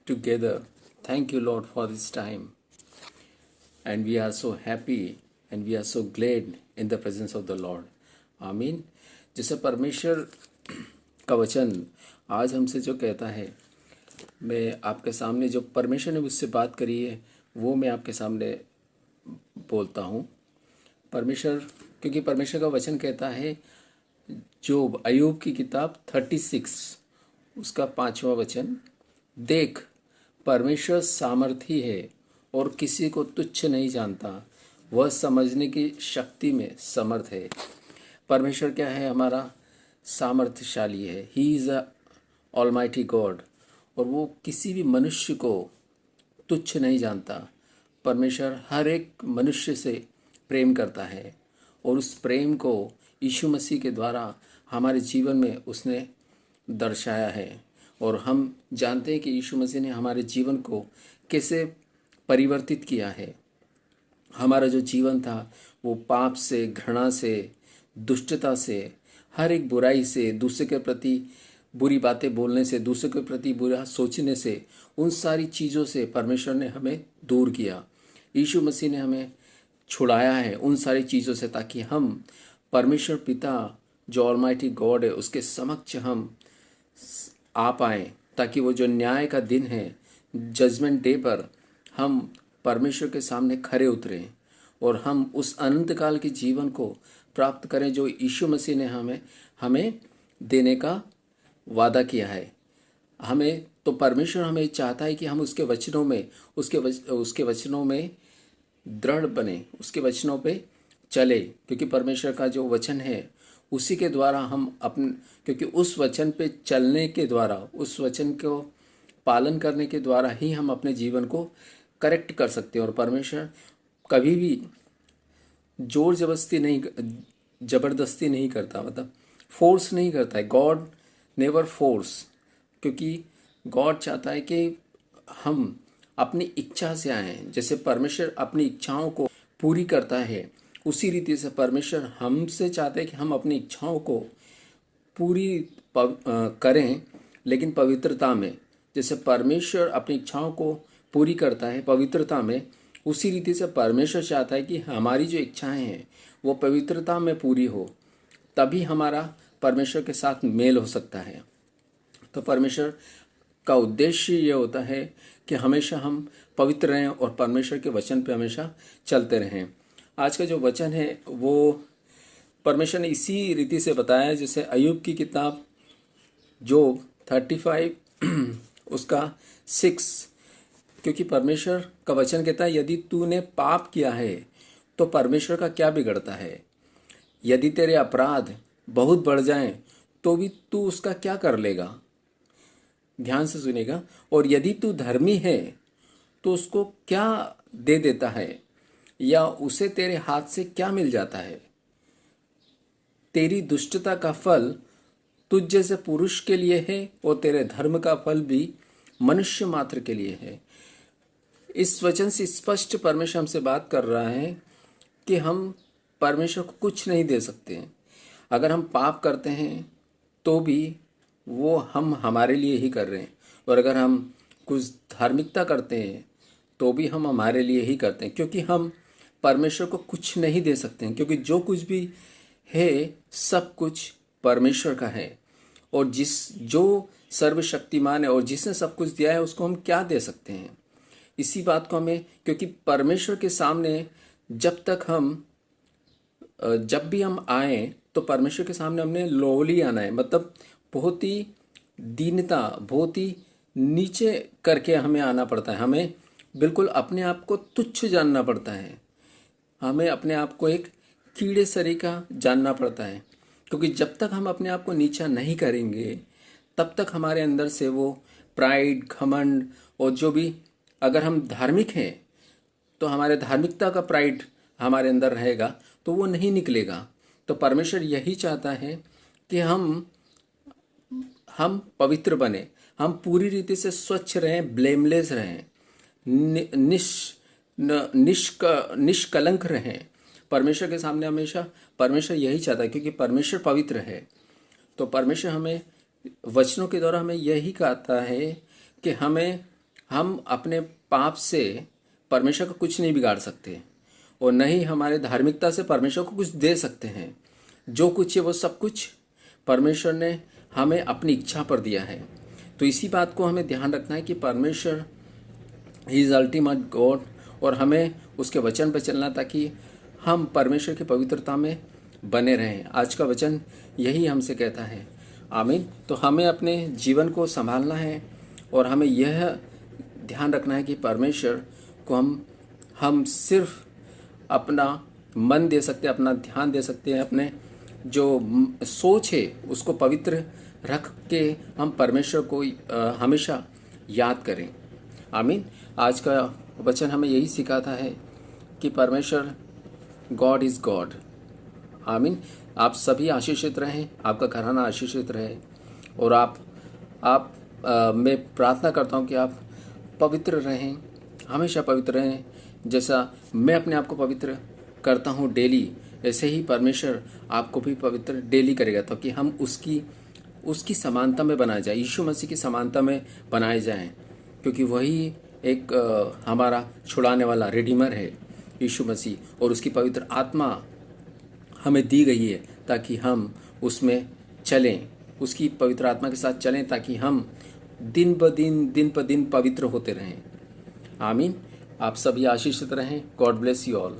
together. Thank you, Lord, for this time. And we are so happy and we are so glad in the presence of the Lord. आमीन। जैसे परमेश्वर का वचन आज हमसे जो कहता है, मैं आपके सामने जो परमेश्वर ने मुझसे बात करी है वो मैं आपके सामने बोलता हूँ। क्योंकि परमेश्वर का वचन कहता है, जो अय्यूब की किताब 36 उसका 5वां वचन, देख परमेश्वर सामर्थी है और किसी को तुच्छ नहीं जानता, वह समझने की शक्ति में समर्थ है। परमेश्वर क्या है? हमारा सामर्थ्यशाली है। He is a almighty God, और वो किसी भी मनुष्य को तुच्छ नहीं जानता। परमेश्वर हर एक मनुष्य से प्रेम करता है और उस प्रेम को यीशु मसीह के द्वारा हमारे जीवन में उसने दर्शाया है। और हम जानते हैं कि यीशु मसीह ने हमारे जीवन को कैसे परिवर्तित किया है। हमारा जो जीवन था वो पाप से, घृणा से, दुष्टता से, हर एक बुराई से, दूसरे के प्रति बुरी बातें बोलने से, दूसरे के प्रति बुरा सोचने से, उन सारी चीज़ों से परमेश्वर ने हमें दूर किया। यीशु मसीह ने हमें छुड़ाया है उन सारी चीज़ों से, ताकि हम परमेश्वर पिता जो ऑलमाइटी गॉड है उसके समक्ष हम आ पाएँ, ताकि वो जो न्याय का दिन है, जजमेंट डे पर हम परमेश्वर के सामने खरे उतरें और हम उस अनंत काल के जीवन को प्राप्त करें जो यीशु मसीह ने हमें देने का वादा किया है। तो परमेश्वर हमें चाहता है कि हम उसके वचनों में उसके वचनों में दृढ़ बने, उसके वचनों पे चले, क्योंकि परमेश्वर का जो वचन है उसी के द्वारा क्योंकि उस वचन पे चलने के द्वारा, उस वचन को पालन करने के द्वारा ही हम अपने जीवन को करेक्ट कर सकते हैं। और परमेश्वर कभी भी जबरदस्ती नहीं करता, मतलब फोर्स नहीं करता है। गॉड नेवर फोर्स, क्योंकि गॉड चाहता है कि हम अपनी इच्छा से आएँ। जैसे परमेश्वर अपनी इच्छाओं को पूरी करता है, उसी रीति से परमेश्वर हमसे चाहते हैं कि हम अपनी इच्छाओं को पूरी करें, लेकिन पवित्रता में। जैसे परमेश्वर अपनी इच्छाओं को पूरी करता है पवित्रता में, उसी रीति से परमेश्वर चाहता है कि हमारी जो इच्छाएं हैं वो पवित्रता में पूरी हो, तभी हमारा परमेश्वर के साथ मेल हो सकता है। तो परमेश्वर का उद्देश्य ये होता है कि हमेशा हम पवित्र रहें और परमेश्वर के वचन पे हमेशा चलते रहें। आज का जो वचन है वो परमेश्वर ने इसी रीति से बताया, जैसे अय्यूब की किताब जो 35 उसका 6, क्योंकि परमेश्वर का वचन कहता है, यदि तूने पाप किया है तो परमेश्वर का क्या बिगड़ता है? यदि तेरे अपराध बहुत बढ़ जाएं तो भी तू उसका क्या कर लेगा? ध्यान से सुनेगा। और यदि तू धर्मी है तो उसको क्या दे देता है, या उसे तेरे हाथ से क्या मिल जाता है? तेरी दुष्टता का फल तुझ जैसे पुरुष के लिए है और तेरे धर्म का फल भी मनुष्य मात्र के लिए है। इस वचन से स्पष्ट परमेश्वर हमसे बात कर रहा है कि हम परमेश्वर को कुछ नहीं दे सकते। अगर हम पाप करते हैं तो भी वो हम हमारे लिए ही कर रहे हैं, और अगर हम कुछ धार्मिकता करते हैं तो भी हम हमारे लिए ही करते हैं, क्योंकि हम परमेश्वर को कुछ नहीं दे सकते हैं। क्योंकि जो कुछ भी है सब कुछ परमेश्वर का है, और जो सर्वशक्तिमान है और जिसने सब कुछ दिया है उसको हम क्या दे सकते हैं? इसी बात को हमें, क्योंकि परमेश्वर के सामने जब भी हम आए तो परमेश्वर के सामने हमने लोली आना है, मतलब बहुत ही दीनता, बहुत ही नीचे करके हमें आना पड़ता है। हमें बिल्कुल अपने आप को तुच्छ जानना पड़ता है। हमें अपने आप को एक कीड़े सरी का जानना पड़ता है, क्योंकि जब तक हम अपने आप को नीचा नहीं करेंगे तब तक हमारे अंदर से वो प्राइड, घमंड, और जो भी, अगर हम धार्मिक हैं तो हमारे धार्मिकता का प्राइड हमारे अंदर रहेगा तो वो नहीं निकलेगा। तो परमेश्वर यही चाहता है कि हम पवित्र बने, हम पूरी रीति से स्वच्छ रहें, ब्लेमलेस रहें, निष्कलंक रहें परमेश्वर के सामने। हमेशा परमेश्वर यही चाहता है, क्योंकि परमेश्वर पवित्र है। तो परमेश्वर हमें वचनों के द्वारा हमें यही कहता है कि हमें हम अपने पाप से परमेश्वर को कुछ नहीं बिगाड़ सकते और न ही हमारे धार्मिकता से परमेश्वर को कुछ दे सकते हैं। जो कुछ है वो सब कुछ परमेश्वर ने हमें अपनी इच्छा पर दिया है। तो इसी बात को हमें ध्यान रखना है कि परमेश्वर ही इज़ अल्टीमेट गॉड और हमें उसके वचन पर चलना ताकि हम परमेश्वर की पवित्रता में बने रहें। आज का वचन यही हमसे कहता है। आमीन। तो हमें अपने जीवन को संभालना है और हमें यह ध्यान रखना है कि परमेश्वर को हम सिर्फ अपना मन दे सकते हैं, अपना ध्यान दे सकते हैं, अपने जो सोच है उसको पवित्र रख के हम परमेश्वर को हमेशा याद करें। आमीन। आज का वचन हमें यही सिखाता है कि परमेश्वर गॉड इज़ गॉड। आमीन। आप सभी आशीषित रहें, आपका घराना आशीषित रहे और मैं प्रार्थना करता हूं कि आप पवित्र रहें, हमेशा पवित्र रहें। जैसा मैं अपने आप को पवित्र करता हूं डेली, ऐसे ही परमेश्वर आपको भी पवित्र डेली करेगा ताकि हम उसकी समानता में बनाए जाए, यीशु मसीह की समानता में बनाए जाएं, क्योंकि वही एक हमारा छुड़ाने वाला रिडीमर है यीशु मसीह, और उसकी पवित्र आत्मा हमें दी गई है ताकि हम उसमें चलें, उसकी पवित्र आत्मा के साथ चलें ताकि हम दिन ब दिन पवित्र होते रहें। आमीन। आप सभी आशीषित रहें। God bless you all.